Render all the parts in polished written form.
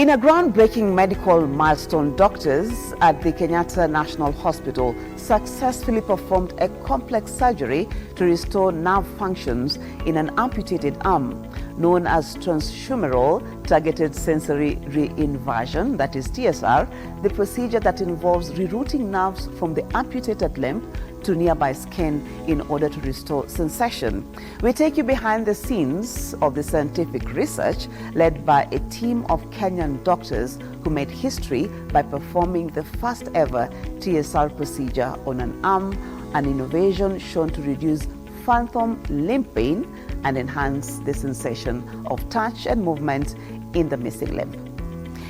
In a groundbreaking medical milestone, doctors at the Kenyatta National Hospital successfully performed a complex surgery to restore nerve functions in an amputated arm, known as transhumeral targeted sensory reinversion, that is TSR, the procedure that involves rerouting nerves from the amputated limb to nearby skin in order to restore sensation. We take you behind the scenes of the scientific research led by a team of Kenyan doctors who made history by performing the first ever TSR procedure on an arm, an innovation shown to reduce phantom limb pain and enhance the sensation of touch and movement in the missing limb.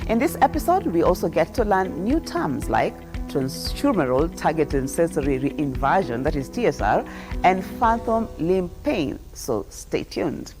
In this episode, we also get to learn new terms like transhumeral targeted sensory reinversion, that is TSR, and phantom limb pain. So stay tuned.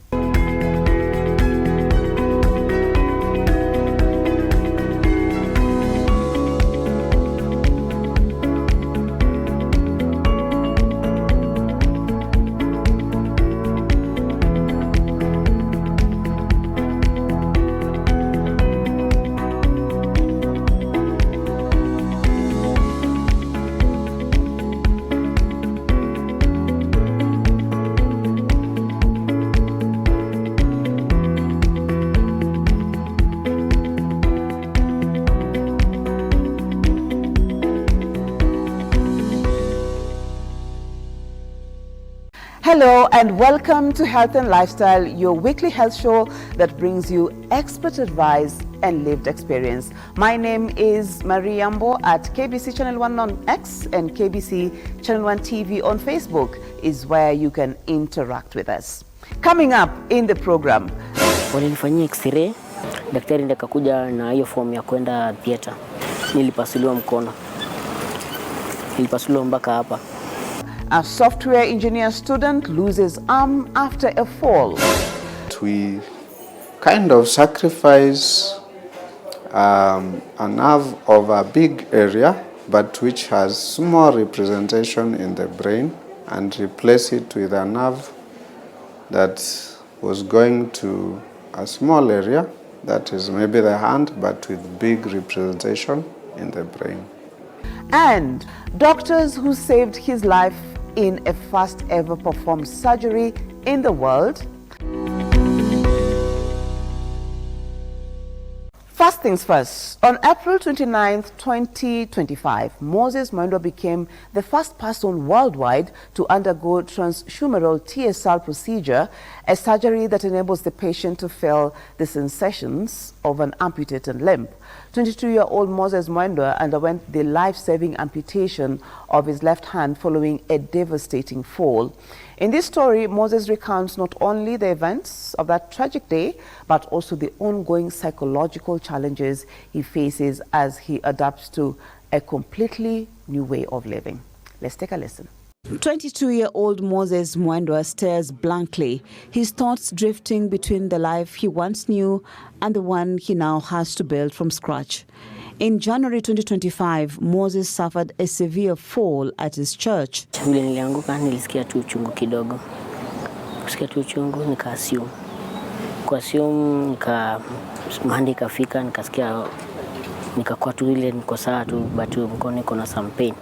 Hello and welcome to Health and Lifestyle, your weekly health show that brings you expert advice and lived experience. My name is Marie Yambo at KBC Channel 1 on X and KBC Channel 1 TV on Facebook is where you can interact with us. Coming up in the program. Walinifanyia x-ray, daktari ndiye akakuja na hiyo form ya kwenda theater. Nilipasuliwa mkono. Nilipasuliwa mpaka hapa. A software engineer student loses arm after a fall. We kind of sacrifice a nerve of a big area, but which has small representation in the brain, and replace it with a nerve that was going to a small area, that is maybe the hand, but with big representation in the brain. And doctors who saved his life in a first ever performed surgery in the world. First things first, on April 29th, 2025, Moses Mwendwa became the first person worldwide to undergo transhumeral TSR procedure, a surgery that enables the patient to feel the sensations of an amputated limb. 22-year-old Moses Mwendwa underwent the life-saving amputation of his left hand following a devastating fall. In this story, Moses recounts not only the events of that tragic day, but also the ongoing psychological challenges he faces as he adapts to a completely new way of living. Let's take a listen. 22-year-old Moses Mwendwa stares blankly, his thoughts drifting between the life he once knew and the one he now has to build from scratch. In January 2025, Moses suffered a severe fall at his church. Vile nilianguka nilisikia tu uchungu kidogo. Kusikia tu uchungu nikaassume. Kwa assume mahali ikafika nikasikia nikakuwa tu ile niko sawa tu but mkono iko na some pain.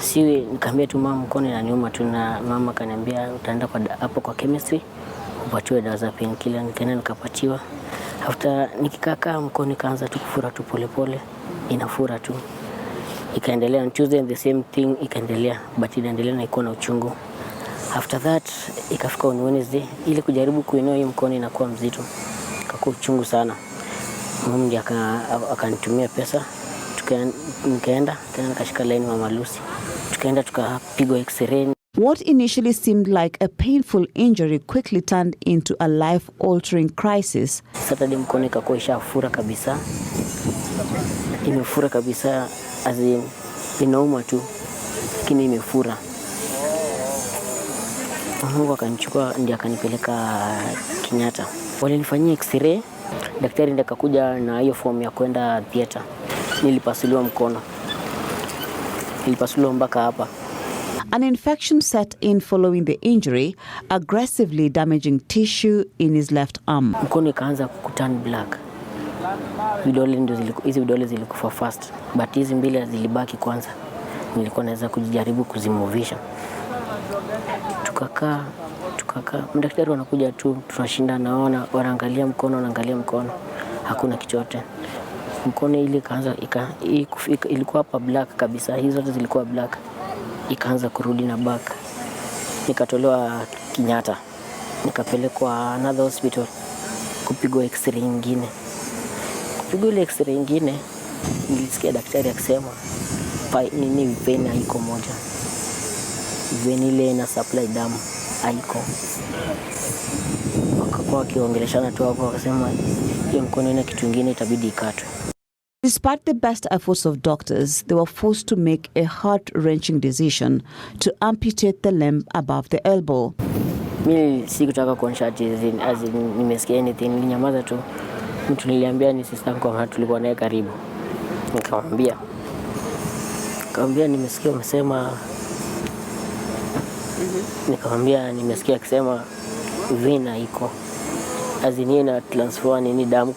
Siwe nikamwambia tu mama mkono inaniuma tu, na mama kaniambia utaenda hapo kwa chemistry upatiwe dawa za painkiller. Nikaenda nikapatiwa. After nikikaa mkono ikaanza tu kufura tu polepole, inafura tu. Ikaendelea on Tuesday the same thing ikaendelea, but inaendelea na iko na uchungu. After that ikafika on Wednesday, ili kujaribu kuinua hiyo mkono inakuwa mzito. Ikakuwa uchungu sana. Mama ndiye akanitumia pesa. Nikaenda nikashika line Mama Lucy. Tukaenda tukapigwa x-ray. What initially seemed like a painful injury quickly turned into a life-altering crisis. Saturday mkono ikakuwa ishafura kabisa. Imefura kabisa, as in inauma tu, lakini imefura. Mungu akanichukua ndiye akanipeleka Kenyatta. Walinifanyia x-ray, daktari ndiye akakuja na hiyo form ya kwenda theater. Nilipasuliwa mkono. Nilipasuliwa mpaka hapa. An infection set in following the injury, aggressively damaging tissue in his left arm. Mkono ikaanza kuturn black. hizi vidole zilikufa fast, but hizi mbili zilibaki kwanza. Nilikuwa naweza kujaribu kuzimovisha. Tukakaa, mdaktari wanakuja tu, tunashinda naona, wanaangalia mkono, hakuna kichote. Mkono ile kaanza ilikuwa hapa black kabisa, hizo zote zilikuwa black. Ikaanza kurudi na back. Nikatolewa Kenyatta, nikapelekwa another hospital kupigwa x-ray nyingine. Kupigwa ile x-ray nyingine, nilisikia daktari akisema vein haiko moja. Vein ile ina supply damu haiko. Wakakuwa wakiongeleshana tu hapo, wakasema hiyo mkono ina kitu kingine itabidi ikatwe. Despite the best efforts of doctors, they were forced to make a heart-wrenching decision to amputate the limb above the elbow. Mimi sikutaka kuonyesha ati nimesikia anything, nilinyamaza tu. Mtu niliambia ni sister yangu ambaye tulikuwa naye karibu. Nikamwambia nimesikia umesema, nikamwambia nimesikia akisema vein haiko. Azini na transfer ni damu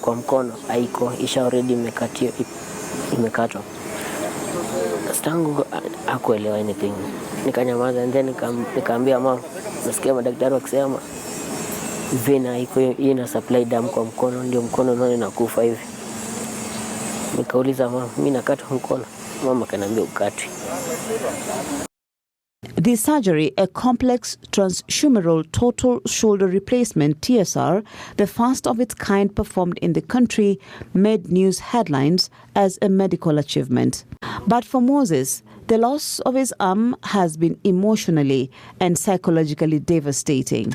kwa mkono haiko, isha already imekatwa. Stangu hakuelewa anything. Nikanyamaza and then nikaambia mama, nasikia madaktari wakisema vein haiko, ina supply damu kwa mkono, ndio mkono unaona inakufa hivi. Nikauliza mama, mimi nakata mkono? Mama kaniambia ukatwe. The surgery, a complex transhumeral total shoulder replacement (TSR), the first of its kind performed in the country, made news headlines as a medical achievement. But for Moses, the loss of his arm has been emotionally and psychologically devastating.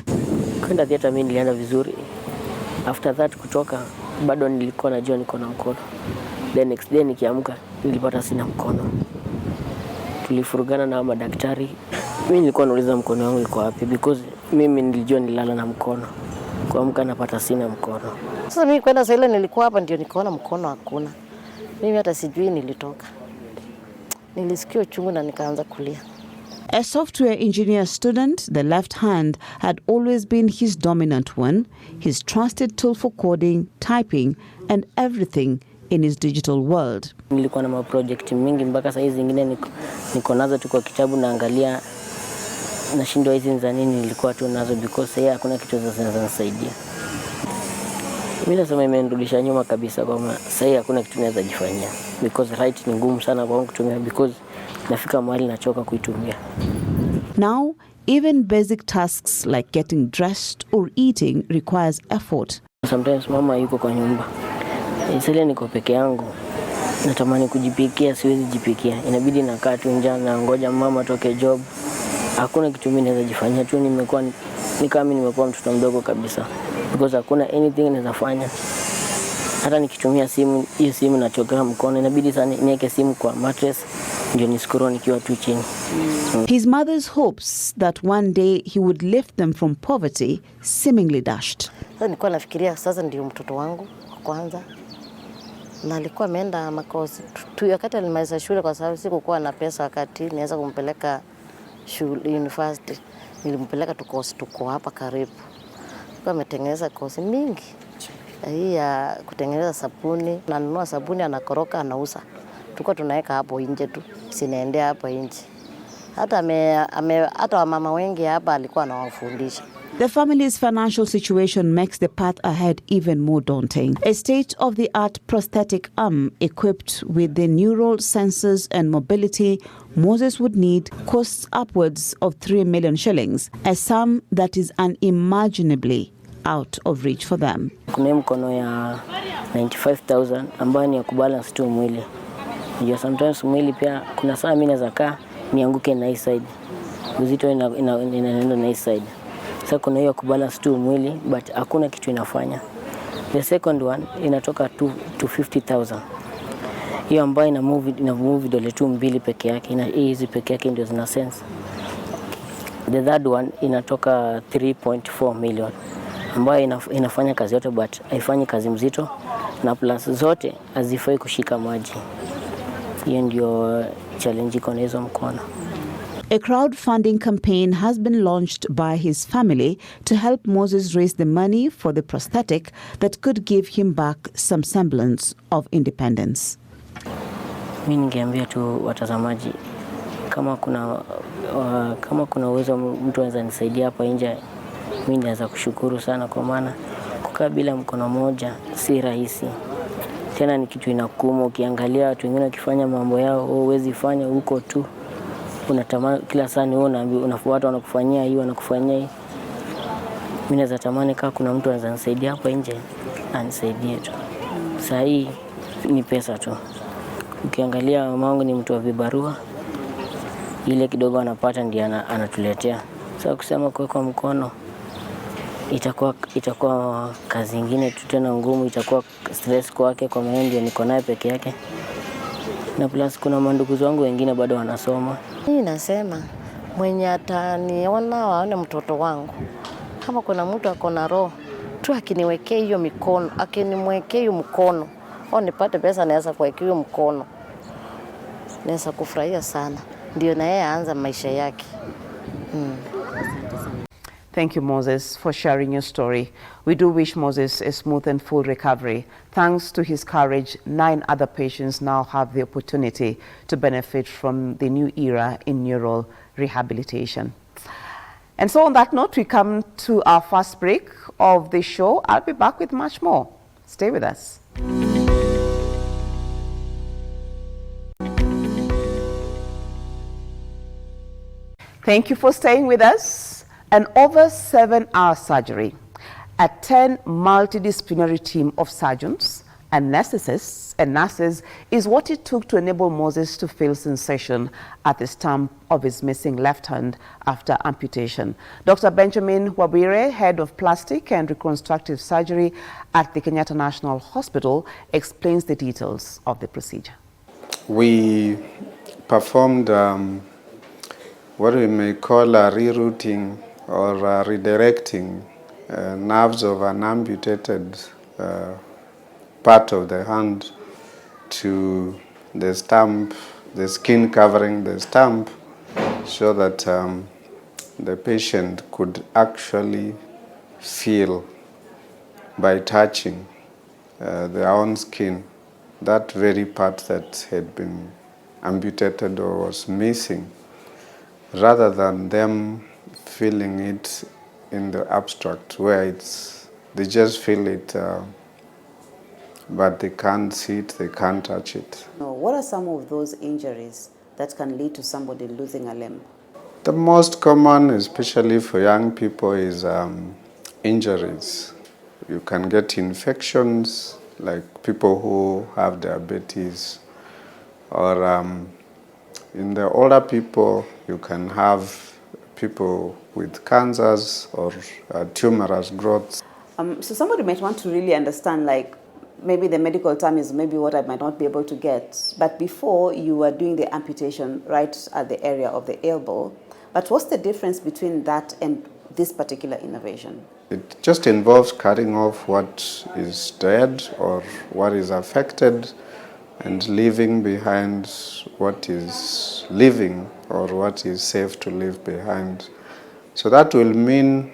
Kwenda theater mimi nilienda vizuri. After that kutoka bado nilikuwa najua niko na mkono. The next day nikiamka nilipata sina mkono. Tulifurugana na madaktari. Mimi nilikuwa nauliza mkono wangu iko wapi, because mimi nilijua nilala na mkono. Kuamka napata sina mkono. Sasa mimi kwenda sasa ile nilikuwa hapa ndio nikaona mkono hakuna. Mimi hata sijui nilitoka. Nilisikia uchungu na nikaanza kulia. A software engineer student, the left hand had always been his dominant one, his trusted tool for coding, typing, and everything in his digital world. Nilikuwa na project mingi mpaka saa hizi zingine niko nazo tu kwa kitabu naangalia, nashindwa hizi za nini nilikuwa tu nazo, because yeye hakuna kitu zinazosaidia. Mimi nasema imenirudisha nyuma kabisa, kwa sasa hakuna kitu naweza jifanyia, because right ni ngumu sana kwa kutumia, because nafika mahali nachoka kuitumia. Now, even basic tasks like getting dressed or eating requires effort. Sometimes mama yuko kwa nyumba. Sasa niko peke yangu. Natamani kujipikia, siwezi jipikia. Inabidi nakaa tu nje na ngoja mama toke job. Hakuna kitu mimi naweza jifanyia tu, nimekuwa mtoto mdogo kabisa. Because hakuna anything naweza fanya. Hata nikitumia simu, hiyo simu nachoka mkono, inabidi sana niweke simu kwa mattress ndio niscroll nikiwa tu chini. His mother's hopes that one day he would lift them from poverty seemingly dashed. Sasa nilikuwa nafikiria sasa ndio mtoto wangu wa kwanza. Na alikuwa ameenda makozi tu wakati alimaliza shule, kwa sababu sikuwa na pesa wakati niweza kumpeleka shule university. Nilimpeleka tuko hapa karibu. Kwa ametengeneza kozi mingi. Hii ya kutengeneza sabuni, nanunua sabuni anakoroka anauza. Tulikuwa tunaweka hapo nje tu, sinaendea hapo nje. Hata wamama wengi hapa alikuwa anawafundisha. The family's financial situation makes the path ahead even more daunting. A state-of-the-art prosthetic arm equipped with the neural sensors and mobility Moses would need costs upwards of 3 million shillings, a sum that is unimaginably out of reach for them. Kuna mkono ya 95,000 ambayo ni ya kubalance tu mwili. Ndio sometimes mwili pia kuna saa mimi naweza kaa nianguke na hii side. Uzito inaenda na hii side. Sasa kuna hiyo kubalance tu mwili, but hakuna kitu inafanya. The second one inatoka to 50,000. Hiyo ambayo ina move vidole tu mbili peke yake, na hizi peke yake ndio zina sense. The third one inatoka 3.4 million ambayo inafanya kazi yote, but haifanyi kazi mzito, na plus zote hazifai kushika maji. Hiyo ndio challenge iko na hizo mkono. A crowdfunding campaign has been launched by his family to help Moses raise the money for the prosthetic that could give him back some semblance of independence. Mimi ningeambia tu watazamaji kama kuna uwezo mtu anaweza nisaidia hapa nje, mimi naweza kushukuru sana, kwa maana kukaa bila mkono mmoja si rahisi. Tena ni kitu inakuuma, ukiangalia watu wengine wakifanya mambo yao, huwezi fanya huko tu. Unatamani kila saa ni unafuata wanakufanyia hiyo wanakufanyia hii. Mimi naweza tamani kama kuna mtu anaweza nisaidia hapa nje, anisaidie tu. Saa hii ni pesa tu. Ukiangalia mamangu ni mtu wa vibarua, ile kidogo anapata ndiye anatuletea. Sasa kusema kwa mkono itakuwa kazi nyingine tu tena ngumu, itakuwa stress kwake, kwa maana ndio niko naye peke yake. Na plus kuna mandugu wangu wengine bado wanasoma. Mimi nasema mwenye ataniona waone mtoto wangu. Kama kuna mtu akona roho tu akiniwekea hiyo mikono, akinimwekea hiyo mkono, au nipate pesa naweza kuwekea hiyo mkono, naweza kufurahia sana. Ndio na yeye aanze maisha yake. Thank you, Moses, for sharing your story. We do wish Moses a smooth and full recovery. Thanks to his courage, 9 other patients now have the opportunity to benefit from the new era in neural rehabilitation. And so on that note, we come to our first break of the show. I'll be back with much more. Stay with us. Thank you for staying with us. An over 7-hour surgery. A 10 multidisciplinary team of surgeons and nurses is what it took to enable Moses to feel sensation at the stump of his missing left hand after amputation. Dr. Benjamin Wabire, head of plastic and reconstructive surgery at the Kenyatta National Hospital, explains the details of the procedure. We performed what we may call a rerouting or redirecting nerves of an amputated part of the hand to the stump, the skin covering the stump, so that the patient could actually feel by touching their own skin that very part that had been amputated or was missing, rather than them feeling it in the abstract, where they just feel it, but they can't see it, they can't touch it. What are some of those injuries that can lead to somebody losing a limb? The most common, especially for young people, is injuries. You can get infections, like people who have diabetes, or in the older people, you can have people with cancers or tumorous growths. So somebody might want to really understand, like, maybe the medical term is maybe what I might not be able to get, but before you were doing the amputation right at the area of the elbow, but what's the difference between that and this particular innovation? It just involves cutting off what is dead or what is affected and leaving behind what is living or what is safe to leave behind. So that will mean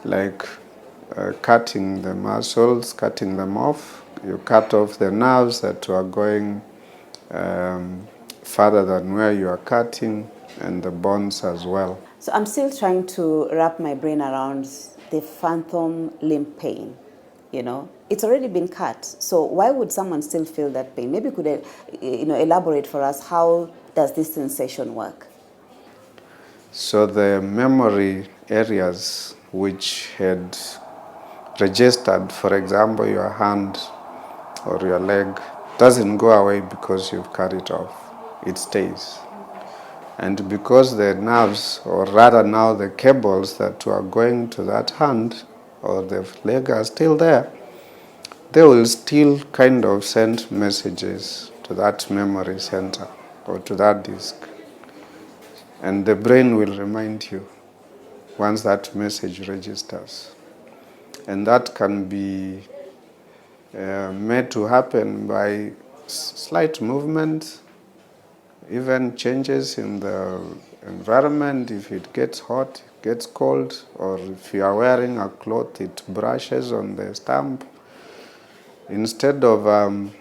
like cutting the muscles, cutting them off. You cut off the nerves that are going further than where you are cutting, and the bones as well. So I'm still trying to wrap my brain around the phantom limb pain. You know, it's already been cut. So why would someone still feel that pain? Maybe you could elaborate for us, how does this sensation work? So the memory areas which had registered, for example, your hand or your leg, doesn't go away because you've cut it off. It stays. And because the nerves, or rather now the cables that were going to that hand or the leg are still there, they will still kind of send messages to that memory center or to that disk. And the brain will remind you once that message registers. And that can be made to happen by slight movement, even changes in the environment, if it gets hot, gets cold, or if you are wearing a cloth, it brushes on the stump. Instead of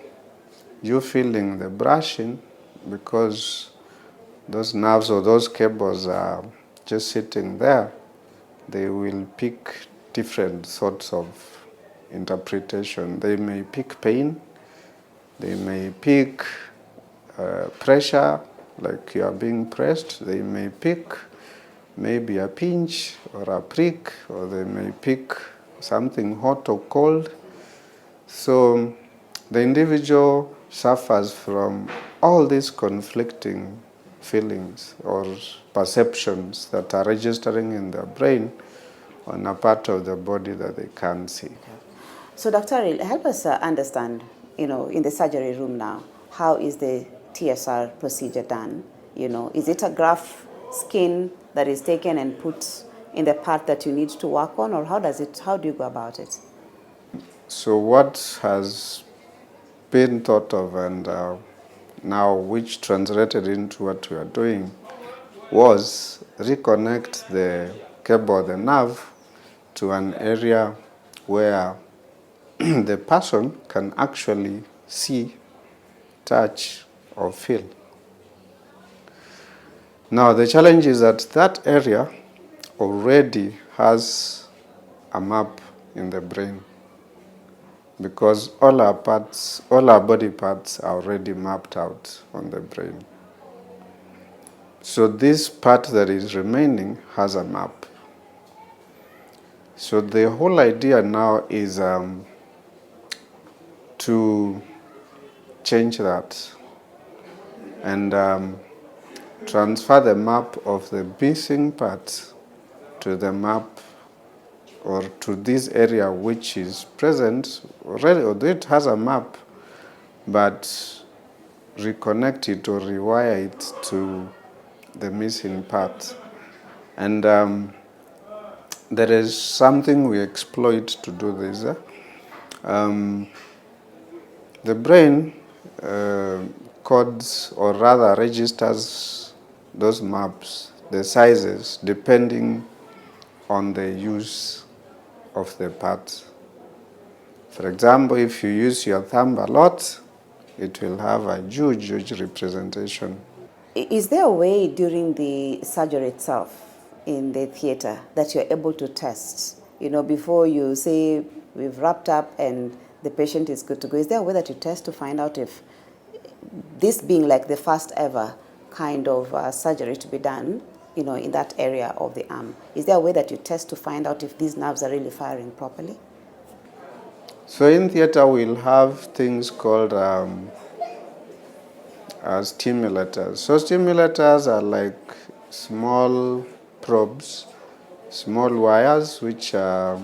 you feeling the brushing, because those nerves or those cables are just sitting there, they will pick different sorts of interpretation. They may pick pain, they may pick pressure, like you are being pressed. They may pick maybe a pinch or a prick, or they may pick something hot or cold. So the individual suffers from all these conflicting feelings or perceptions that are registering in their brain on a part of the body that they can't see. So, Dr. Aril, help us understand, in the surgery room now, how is the TSR procedure done? Is it a graft skin that is taken and put in the part that you need to work on, or how do you go about it? So what has been thought of and now which translated into what we are doing was reconnect the cable, the nerve, to an area where the person can actually see, touch, or feel. Now the challenge is that that area already has a map in the brain, because all our body parts are already mapped out on the brain. So this part that is remaining has a map. So the whole idea now is to change that and transfer the map of the missing parts to the map or to this area which is present already, although it has a map, but reconnect it or rewire it to the missing part. And there is something we exploit to do this. The brain codes, or rather registers those maps, the sizes, depending on the use of the parts. For example, if you use your thumb a lot, it will have a huge representation. Is there a way during the surgery itself in the theater that you're able to test, before you say we've wrapped up and the patient is good to go? Is there a way that you test to find out if this being like the first ever kind of surgery to be done, in that area of the arm, is there a way that you test to find out if these nerves are really firing properly? So in theater, we'll have things called stimulators. So stimulators are like small probes, small wires which are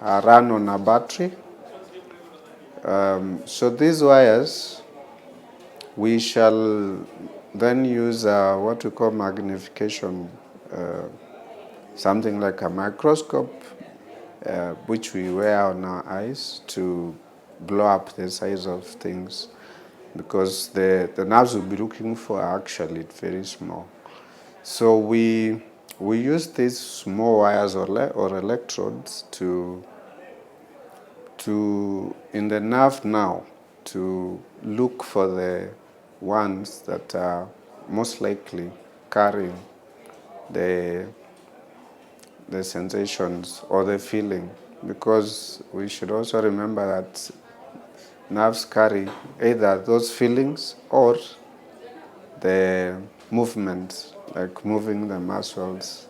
run on a battery. So these wires, we shall then use what we call magnification, something like a microscope, which we wear on our eyes to blow up the size of things, because the nerves we'll be looking for are actually very small. So we use these small wires or electrodes to in the nerve now to look for the ones that are most likely carrying the sensations or the feeling, because we should also remember that nerves carry either those feelings or the movement, like moving the muscles.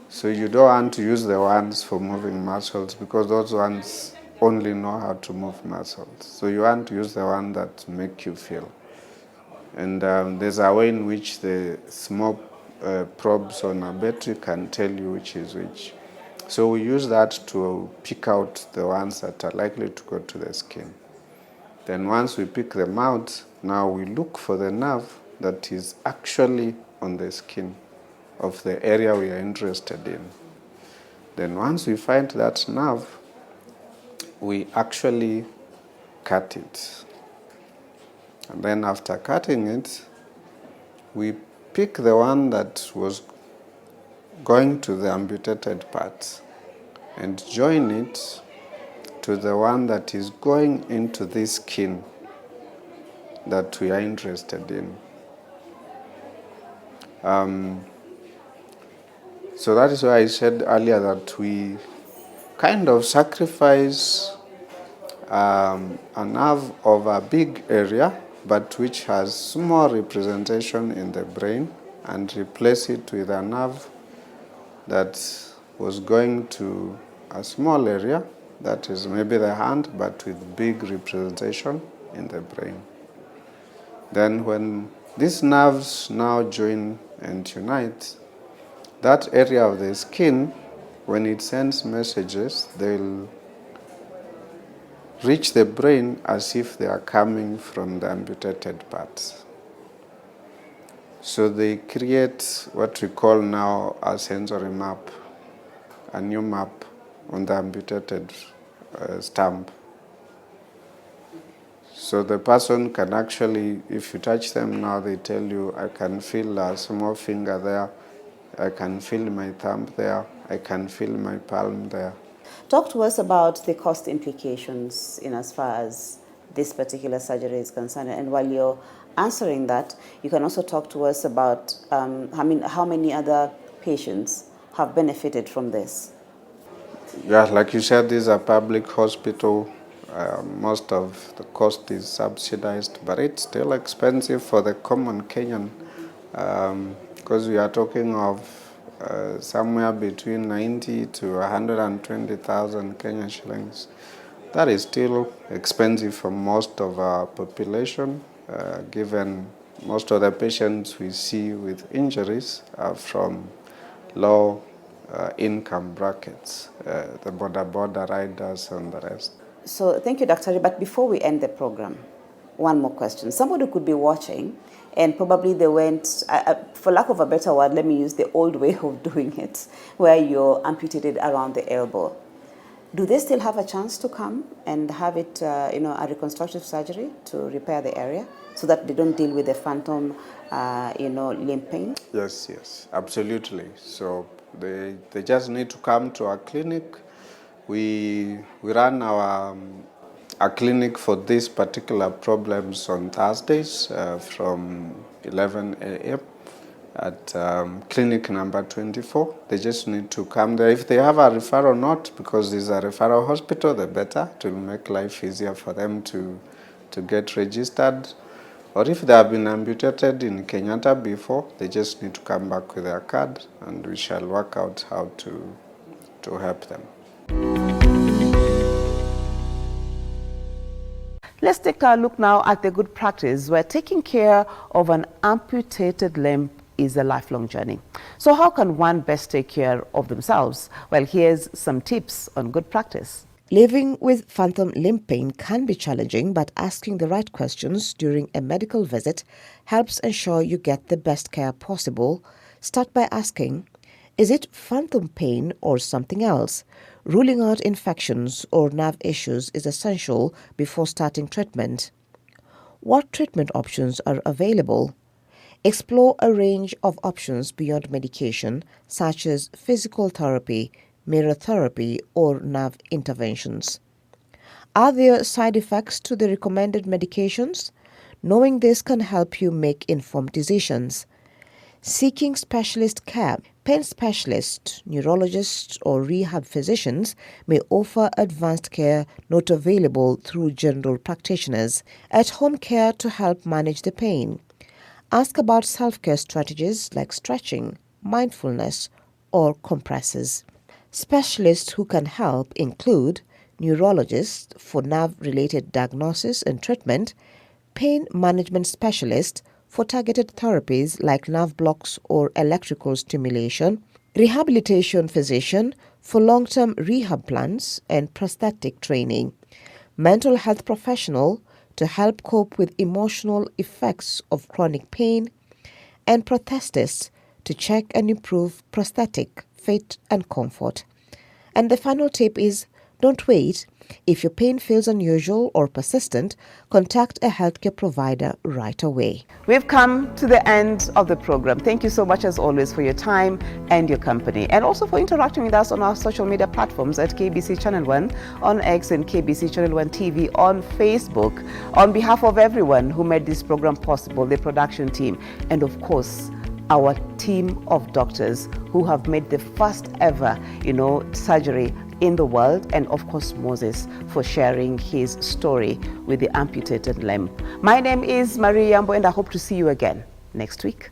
So you don't want to use the ones for moving muscles, because those ones only know how to move muscles. So you want to use the one that make you feel. And there's a way in which the small probes on a battery can tell you which is which. So we use that to pick out the ones that are likely to go to the skin. Then once we pick them out, now we look for the nerve that is actually on the skin of the area we are interested in. Then once we find that nerve, we actually cut it. And then after cutting it, we pick the one that was going to the amputated part and join it to the one that is going into this skin that we are interested in. So that is why I said earlier that we kind of sacrifice a nerve of a big area, but which has small representation in the brain, and replace it with a nerve that was going to a small area, that is maybe the hand, but with big representation in the brain. Then when these nerves now join and unite, that area of the skin, when it sends messages, they'll reach the brain as if they are coming from the amputated parts. So they create what we call now a sensory map, a new map on the amputated stump. So the person can actually, if you touch them now, they tell you, I can feel a small finger there, I can feel my thumb there, I can feel my palm there. Talk to us about the cost implications in as far as this particular surgery is concerned. And while you're answering that, you can also talk to us about how many other patients have benefited from this. Yeah, like you said, this is a public hospital. Most of the cost is subsidized, but it's still expensive for the common Kenyan, because we are talking of somewhere between 90 to 120,000 Kenyan shillings. That is still expensive for most of our population, given most of the patients we see with injuries are from low income brackets, the border riders and the rest. So thank you, Dr. But before we end the program, one more question. Somebody could be watching and probably they went, for lack of a better word, let me use the old way of doing it, where you're amputated around the elbow. Do they still have a chance to come and have it, a reconstructive surgery to repair the area so that they don't deal with the phantom, limb pain? Yes, absolutely. So they just need to come to our clinic. We run our clinic for these particular problems on Thursdays from 11 a.m. at clinic number 24. They just need to come there. If they have a referral note, because this is a referral hospital, the better, to make life easier for them to get registered. Or if they have been amputated in Kenyatta before, they just need to come back with their card and we shall work out how to help them. Let's take a look now at the good practice where taking care of an amputated limb is a lifelong journey. So how can one best take care of themselves? Well, here's some tips on good practice. Living with phantom limb pain can be challenging, but asking the right questions during a medical visit helps ensure you get the best care possible. Start by asking, is it phantom pain or something else? Ruling out infections or nerve issues is essential before starting treatment. What treatment options are available? Explore a range of options beyond medication, such as physical therapy, mirror therapy, or nerve interventions. Are there side effects to the recommended medications? Knowing this can help you make informed decisions. Seeking specialist care. Pain specialists, neurologists, or rehab physicians may offer advanced care not available through general practitioners. At-home care to help manage the pain. Ask about self-care strategies like stretching, mindfulness, or compresses. Specialists who can help include neurologists for nerve-related diagnosis and treatment, pain management specialists for targeted therapies like nerve blocks or electrical stimulation, rehabilitation physician for long-term rehab plans and prosthetic training, mental health professional to help cope with emotional effects of chronic pain, and prosthetists to check and improve prosthetic fit and comfort. And the final tip is, don't wait. If your pain feels unusual or persistent, contact a healthcare provider right away. We've come to the end of the program. Thank you so much as always for your time and your company, and also for interacting with us on our social media platforms at KBC Channel 1 on X and KBC Channel 1 TV on Facebook. On behalf of everyone who made this program possible, the production team, and of course, our team of doctors who have made the first ever, surgery in the world, and of course Moses for sharing his story with the amputated limb. My name is Marie Yambo, and I hope to see you again next week.